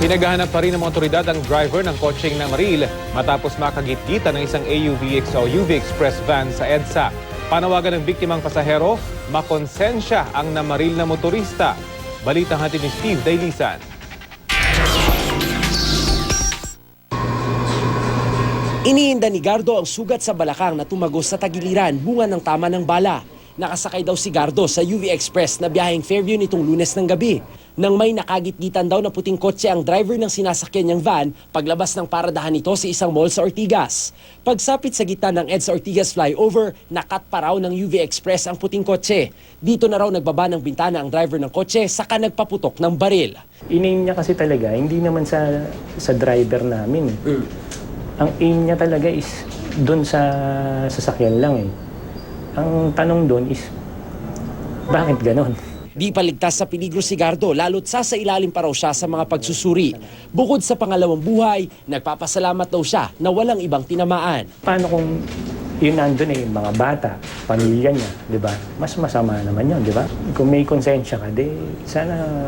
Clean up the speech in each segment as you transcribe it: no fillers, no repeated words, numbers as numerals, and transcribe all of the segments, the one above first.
Pinaghahanap pa rin ng mga otoridad ang driver ng kotseng namaril matapos makagitgitan ng isang AUVX o UV Express van sa EDSA. Panawagan ng biktimang pasahero, makonsensya ang namaril na motorista. Balita hatid ni Steve Dailisan. Iniinda ni Gardo ang sugat sa balakang na tumagos sa tagiliran bunga ng tama ng bala. Nakasakay daw si Gardo sa UV Express na biyaheng Fairview nitong Lunes ng gabi. Nang may nakagitgitan daw na puting kotse ang driver ng sinasakyan niyang van paglabas ng paradahan nito sa isang mall sa Ortigas. Pagsapit sa gitna ng EDSA Ortigas flyover, nakat pa raw ng UV Express ang puting kotse. Dito na raw nagbaba ng bintana ang driver ng kotse saka nagpaputok ng baril. In-aim niya kasi talaga, hindi naman sa driver namin. Ang aim niya talaga is doon sa sasakyan lang eh. Ang tanong doon is, bakit ganon? Di paligtas sa peligro si Gardo, lalo't sasailalim pa raw siya sa mga pagsusuri. Bukod sa pangalawang buhay, nagpapasalamat daw siya na walang ibang tinamaan. Paano kung yun nandun eh, mga bata, pamilya niya, di ba? Mas masama naman yun, di ba? Kung may konsensya ka, di sana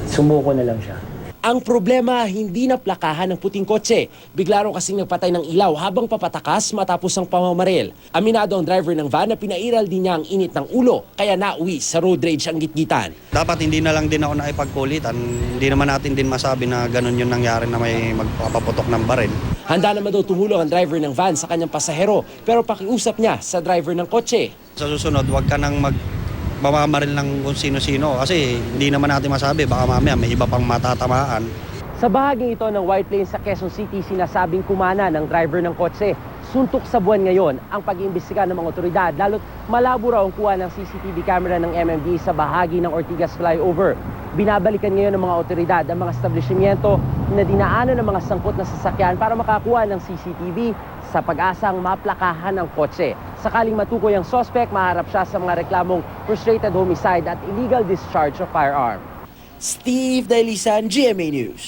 sumuko na lang siya. Ang problema, hindi naplakahan ng puting kotse. Bigla raw kasing nagpatay ng ilaw habang papatakas matapos ang pamamaril. Aminado ang driver ng van na pinairal din niya ang init ng ulo, kaya nauwi sa road rage ang gitgitan. Dapat hindi na lang din ako nakipagkulitan. Hindi naman natin din masabi na ganun yung nangyari na may magpapaputok ng baril. Handa naman daw tumulong ang driver ng van sa kanyang pasahero, pero pakiusap niya sa driver ng kotse. Sa susunod, huwag ka nang mamamaril ng kung sino-sino kasi hindi naman natin masabi. Baka mamaya may iba pang matatamaan. Sa bahaging ito ng White Plains sa Quezon City, sinasabing kumana ng driver ng kotse. Suntok sa buwan ngayon ang pag-iimbestiga ng mga otoridad, lalo't malabo raw ang kuha ng CCTV camera ng MMD sa bahagi ng Ortigas flyover. Binabalikan ngayon ng mga otoridad ang mga establishmento na dinaanan ng mga sangkot na sasakyan para makakuha ng CCTV sa pag-asang maplakahan ng kotse. Sakaling matukoy ang suspect, maharap siya sa mga reklamong frustrated homicide at illegal discharge of firearm. Steve Dailisan, GMA News.